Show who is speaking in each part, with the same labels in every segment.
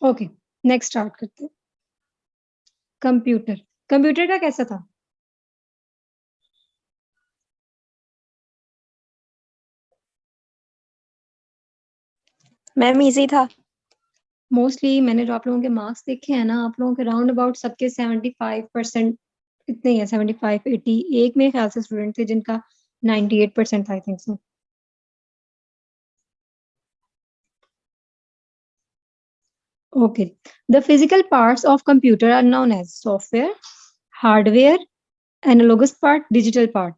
Speaker 1: Okay, next start करते हैं। Computer, computer का कैसा था?
Speaker 2: मैम इजी था।
Speaker 1: मोस्टली मैंने जो आप लोगों के मार्क्स देखे हैं ना, आप लोगों के राउंड अबाउट सबके 75% इतने ही है, 75-80। एक मेरे ख्याल से स्टूडेंट थे जिनका 98% था, I think so. Okay, the physical parts of computer are known as software, hardware, analogous part, digital part.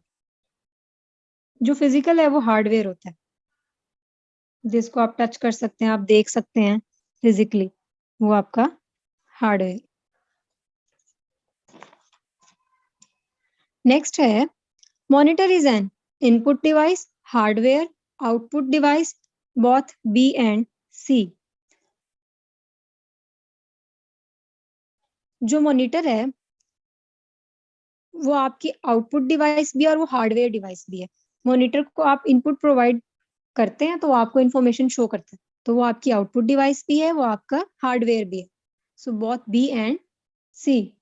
Speaker 1: जो फिजिकल है वो हार्डवेयर होता है, जिसको आप टच कर सकते हैं, आप देख सकते हैं फिजिकली, वो आपका हार्डवेयर। नेक्स्ट है monitor is an input device, hardware, output device, both B and C. जो मॉनिटर है वो आपकी आउटपुट डिवाइस भी है और वो हार्डवेयर डिवाइस भी है। मॉनिटर को आप इनपुट प्रोवाइड करते हैं तो वो आपको इंफॉर्मेशन शो करता है, तो वो आपकी आउटपुट डिवाइस भी है, वो आपका हार्डवेयर भी है। So both B and C.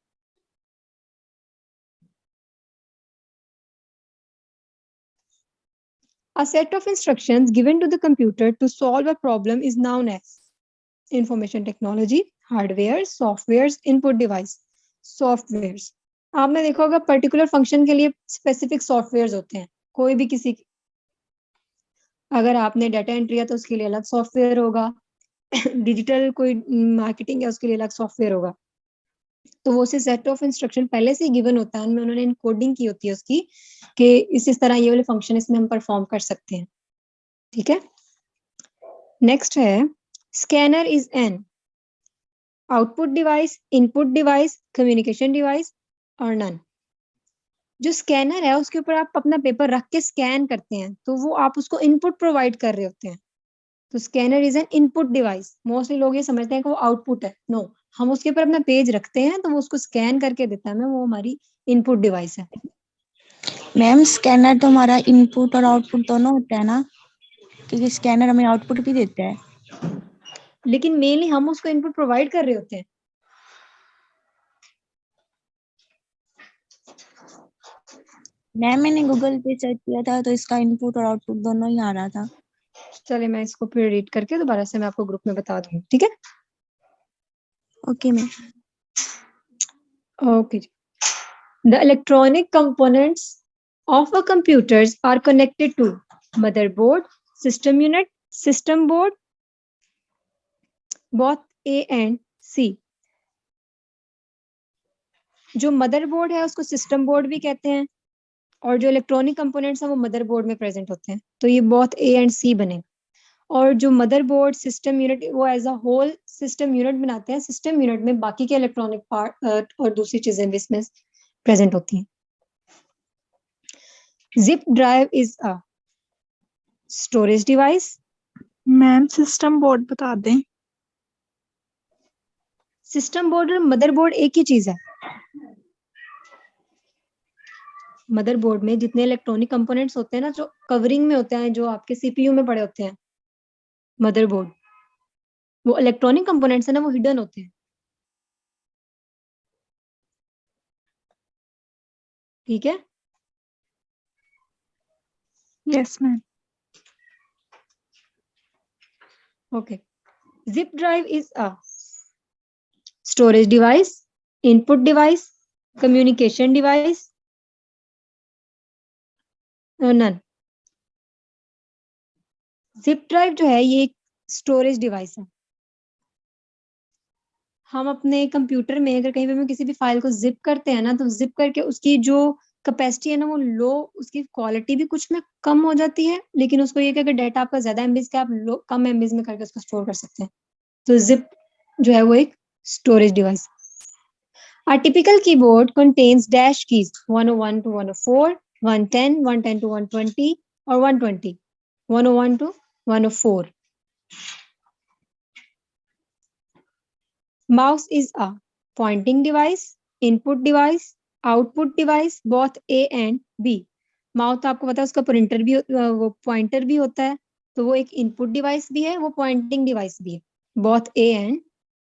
Speaker 1: A set of instructions given to the computer to solve a problem is known as information technology, hardware, softwares, input device, softwares। आपने देखा होगा पर्टिकुलर फंक्शन के लिए स्पेसिफिक सॉफ्टवेयर होते हैं। कोई भी किसी, अगर आपने डाटा एंट्री है तो उसके लिए अलग सॉफ्टवेयर होगा, डिजिटल कोई मार्केटिंग है उसके लिए अलग सॉफ्टवेयर होगा। तो वो उसे सेट ऑफ इंस्ट्रक्शन पहले से गिवन होता है, उन्होंने इनकोडिंग की होती है उसकी कि इस तरह ये वाले फंक्शन इसमें हम परफॉर्म कर सकते हैं। ठीक है, नेक्स्ट है scanner is an output device, input device, communication device और नन। जो स्कैनर है उसके ऊपर आप अपना पेपर रख के स्कैन करते हैं, तो वो आप उसको इनपुट प्रोवाइड कर रहे होते हैं, तो scanner is an input device. Mostly लोग ये समझते हैं कि वो आउटपुट है, नो, हम उसके ऊपर अपना पेज रखते हैं तो वो उसको स्कैन करके देता है, वो हमारी इनपुट डिवाइस है।
Speaker 2: मैम स्कैनर तो हमारा इनपुट और आउटपुट दोनों होता है ना, क्योंकि स्कैनर हमें आउटपुट भी देता है।
Speaker 1: लेकिन मेनली हम उसको इनपुट प्रोवाइड कर रहे होते हैं।
Speaker 2: मैम मैंने गूगल पे सर्च किया था तो इसका इनपुट और आउटपुट दोनों ही आ रहा था।
Speaker 1: चलिए मैं इसको फिर रीड करके दोबारा से मैं आपको ग्रुप में बता दूंगी, ठीक है?
Speaker 2: Okay ma'am.
Speaker 1: ओके जी। The electronic components of a computers are connected to motherboard, system unit, system board, both A and C। जो मदरबोर्ड है उसको सिस्टम बोर्ड भी कहते हैं, और जो इलेक्ट्रॉनिक कंपोनेंट्स हैं वो मदरबोर्ड में प्रेजेंट होते हैं, तो ये बोथ ए एंड सी बने। और जो मदरबोर्ड सिस्टम यूनिट वो as a whole system unit बनाते हैं, सिस्टम यूनिट में बाकी के इलेक्ट्रॉनिक पार्ट और दूसरी चीजें भी इसमें प्रेजेंट होती हैं। Zip drive is a storage device.
Speaker 3: Ma'am system board बता दें।
Speaker 1: सिस्टम बोर्ड और मदरबोर्ड एक ही चीज है। मदरबोर्ड में जितने इलेक्ट्रॉनिक कंपोनेंट्स होते हैं ना, जो कवरिंग में होते हैं, जो आपके सीपीयू में पड़े होते हैं, मदरबोर्ड, वो इलेक्ट्रॉनिक कंपोनेंट्स है ना, वो हिडन होते हैं। ठीक है,
Speaker 3: yes ma'am.
Speaker 1: Okay. Zip drive is a storage device, input device, communication device, none. Zip drive जो है ये एक स्टोरेज डिवाइस है। हम अपने कंप्यूटर में अगर कहीं पे भी किसी भी फाइल को जिप करते हैं ना, तो जिप करके उसकी जो कैपेसिटी है ना वो लो, उसकी क्वालिटी भी कुछ में कम हो जाती है, लेकिन उसको ये कि अगर डाटा आपका ज्यादा एमबीज का, आप कम एमबीज में करके उसको स्टोर कर सकते हैं। तो जिप जो है वो एक storage device. A typical keyboard contains dash keys 101 to 104, 110, 110 to 120 or 120, 101 to 104. Mouse is a pointing device, input device, output device, both A and B. Mouse तो आपको पता है उसका प्रिंटर भी वो पॉइंटर भी होता है, तो वो एक इनपुट डिवाइस भी है, वो पॉइंटिंग डिवाइस भी है, both A and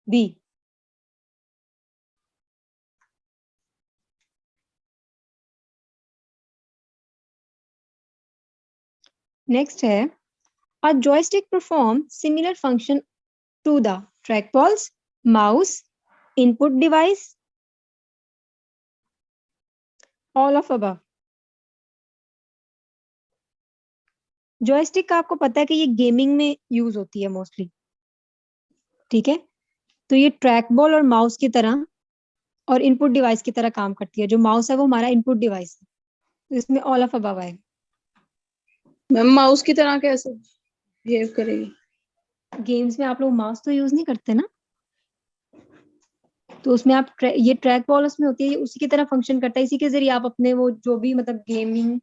Speaker 1: B. Next है a joystick perform similar function to the trackballs, mouse, input device, all of above। Joystick का आपको पता है कि ये गेमिंग में यूज होती है मोस्टली, ठीक है। तो ये ट्रैक बॉल और माउस की तरह और इनपुट डिवाइस की तरह काम करती है। जो माउस है वो हमारा इनपुट डिवाइस है, तो इसमें ऑल ऑफ अबव आएगा।
Speaker 4: मैम माउस की तरह कैसे बिहेव करेगी?
Speaker 1: गेम्स में आप लोग माउस तो यूज नहीं करते ना, तो उसमें आप ये ट्रैक बॉल उसमें होती है, ये उसी की तरह फंक्शन करता है। इसी के जरिए आप अपने वो जो भी मतलब गेमिंग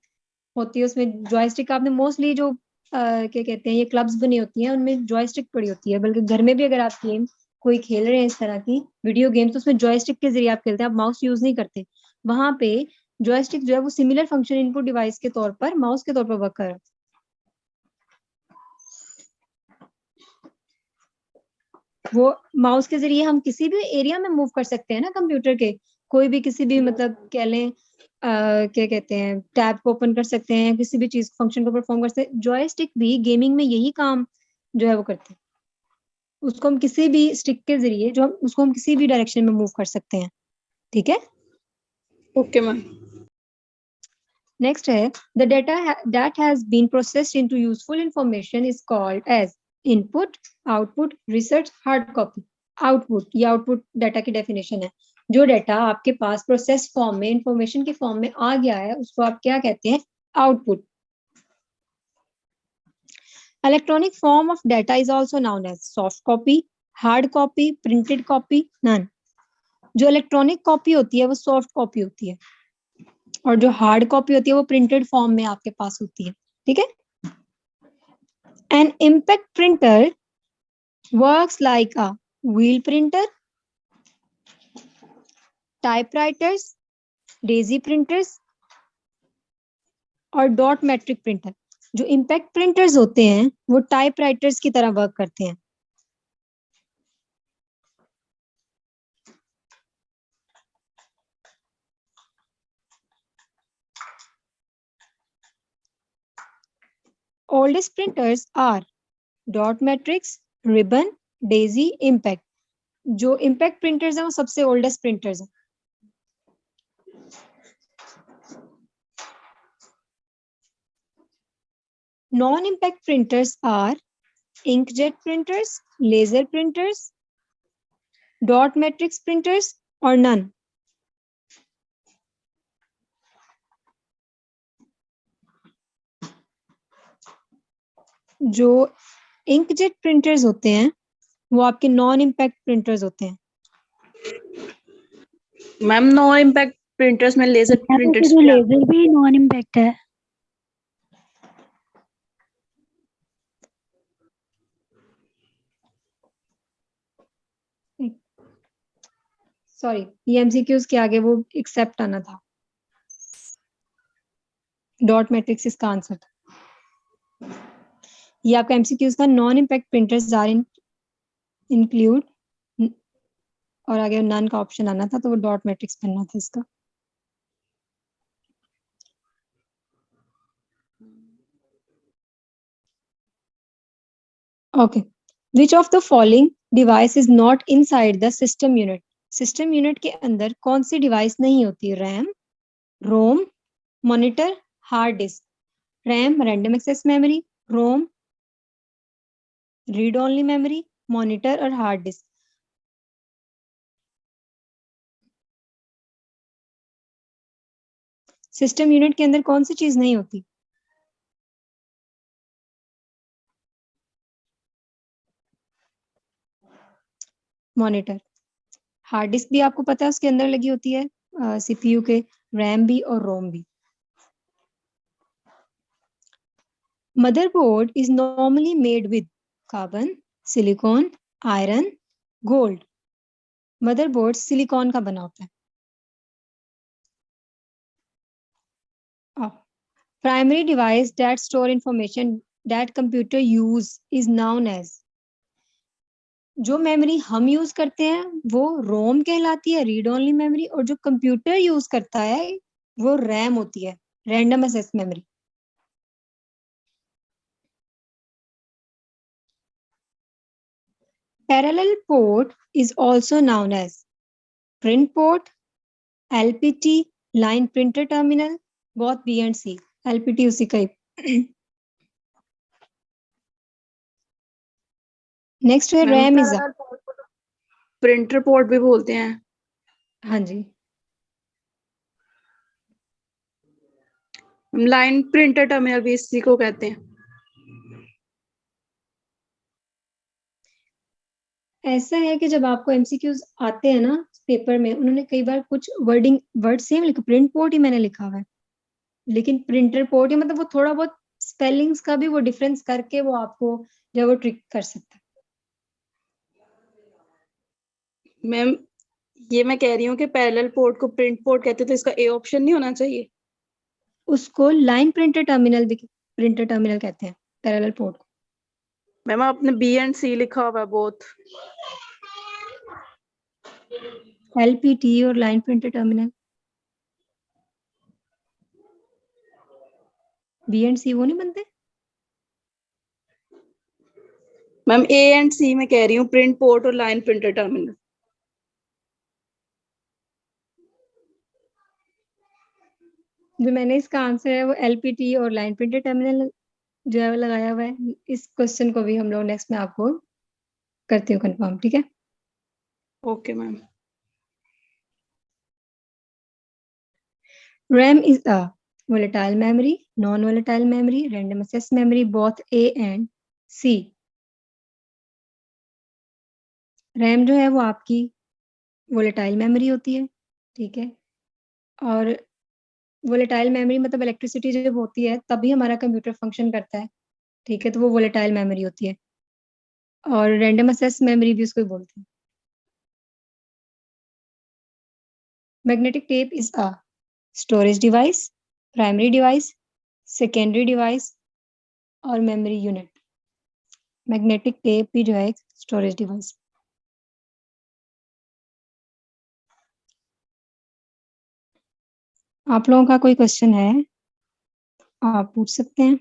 Speaker 1: होती है उसमें जॉयस्टिक आपने मोस्टली जो क्या कहते हैं ये क्लब्स बनी होती हैं उनमें जॉयस्टिक पड़ी होती है। बल्कि घर में भी अगर आप गेम कोई खेल रहे हैं इस तरह की वीडियो गेम्स, तो उसमें जॉयस्टिक के जरिए आप खेलते हैं, आप माउस यूज नहीं करते। वहां पे जॉयस्टिक जो है वो सिमिलर फंक्शन इनपुट डिवाइस के तौर पर माउस के तौर पर वर्क कर रहा है। वो माउस के जरिए हम किसी भी एरिया में मूव कर सकते हैं ना कंप्यूटर के, कोई भी किसी भी मतलब कह लें क्या कहते हैं टैब को ओपन कर सकते हैं, किसी भी चीज फंक्शन को परफॉर्म कर सकते हैं। जॉयस्टिक भी गेमिंग में यही काम जो है वो करते हैं। उसको हम किसी भी स्टिक के जरिए जो हम उसको हम किसी भी डायरेक्शन में मूव कर सकते हैं, ठीक है।
Speaker 4: Okay ma'am.
Speaker 1: नेक्स्ट है the data that has been processed into useful information is called as input, output, research, hard copy. Output, ये आउटपुट डाटा की डेफिनेशन है। जो डाटा आपके पास प्रोसेस फॉर्म में इंफॉर्मेशन के फॉर्म में आ गया है उसको आप क्या कहते हैं? Output. Electronic form of data is also known as soft copy, hard copy, printed copy, none. जो इलेक्ट्रॉनिक कॉपी होती है वो सॉफ्ट कॉपी होती है, और जो हार्ड कॉपी होती है वो प्रिंटेड फॉर्म में आपके पास होती है, ठीक है। An impact printer works like a wheel printer, typewriters, daisy printers और डॉट मैट्रिक प्रिंटर। जो इम्पैक्ट प्रिंटर्स होते हैं वो टाइपराइटर्स की तरह वर्क करते हैं। Oldest printers are dot matrix, ribbon, daisy, impact. जो इम्पैक्ट प्रिंटर्स हैं वो सबसे ओल्डेस्ट प्रिंटर्स हैं। Non impact printers are inkjet printers, laser printers, dot matrix printers और नन। जो इंकजेट प्रिंटर्स होते हैं वो आपके नॉन इम्पैक्ट प्रिंटर्स होते हैं।
Speaker 4: मैम नॉन इम्पैक्ट प्रिंटर्स में लेजर प्रिंटर्स
Speaker 2: जो लेजर भी नॉन इम्पैक्ट है।
Speaker 1: सॉरी, ये एमसीक्यूज के आगे वो एक्सेप्ट आना था, डॉट मैट्रिक्स इसका आंसर था। ये आपका एमसीक्यूज का non impact printers are include और आगे नन का ऑप्शन आना था, तो वो डॉट मैट्रिक्स बनना था इसका। Okay, which of the following device is not inside the system unit? System unit के अंदर कौन सी डिवाइस नहीं होती? RAM, ROM, monitor, hard disk. RAM random access memory, ROM read only memory, monitor और हार्ड डिस्क। सिस्टम यूनिट के अंदर कौन सी चीज नहीं होती? मॉनिटर। हार्ड डिस्क भी आपको पता है उसके अंदर लगी होती है, सीपीयू के, रैम भी और रोम भी। Motherboard is normally made with carbon, silicon, iron, gold. Motherboard silicon का बना होता है। Primary device that store information that computer use is known as. जो मेमोरी हम यूज करते हैं वो रोम कहलाती है, रीड ओनली मेमोरी, और जो कंप्यूटर यूज करता है वो रैम होती है, random access memory. Parallel port is also known as print port, LPT, line printer terminal, both B and C. LPT उसी का ही. नेक्स्ट है रैम इज
Speaker 4: प्रिंटर पोर्ट भी बोलते हैं.
Speaker 1: हाँ जी.
Speaker 4: लाइन प्रिंटर टर्मिनल भी इसी को कहते हैं.
Speaker 1: ऐसा है कि जब आपको एमसीक्यूज आते हैं ना पेपर में, उन्होंने कई बार कुछ वर्ड सेम लिखा, प्रिंट पोर्ट ही मैंने लिखा हुआ है, लेकिन प्रिंटर पोर्ट ही मतलब वो थोड़ा बहुत स्पेलिंग्स का भी वो डिफरेंस करके वो आपको जो वो ट्रिक कर सकता है.
Speaker 4: मैम ये मैं कह रही हूँ कि पैरेलल पोर्ट को प्रिंट पोर्ट कहते हैं, तो इसका ए ऑप्शन नहीं होना चाहिए.
Speaker 1: उसको लाइन प्रिंटर टर्मिनल भी प्रिंटर टर्मिनल कहते हैं, पैरेलल पोर्ट को.
Speaker 4: मैम आपने बी एंड सी लिखा हुआ है बोथ.
Speaker 1: LPT और line printer terminal, B and C वो नहीं बनते.
Speaker 4: मैम ए एंड सी में कह रही हूँ, प्रिंट पोर्ट और लाइन प्रिंटर टर्मिनल.
Speaker 1: जो मैंने इसका आंसर है वो LPT और लाइन प्रिंटर टर्मिनल जो है वो लगाया हुआ है. इस क्वेश्चन को भी हम लोग नेक्स्ट में आपको करते हो कंफर्म, ठीक है.
Speaker 4: Okay ma'am.
Speaker 1: RAM is a volatile memory, non-volatile memory, random access memory, both A and C. RAM जो है वो आपकी volatile memory होती है, ठीक है. और volatile memory मतलब इलेक्ट्रिसिटी जब होती है तभी हमारा कंप्यूटर फंक्शन करता है, ठीक है, तो वो volatile memory होती है. और random access memory भी उसको बोलते हैं. Magnetic tape is a storage device, primary device, secondary device और memory unit. मैग्नेटिक टेप भी जो है एक स्टोरेज डिवाइस. आप लोगों का कोई क्वेश्चन है आप पूछ सकते हैं.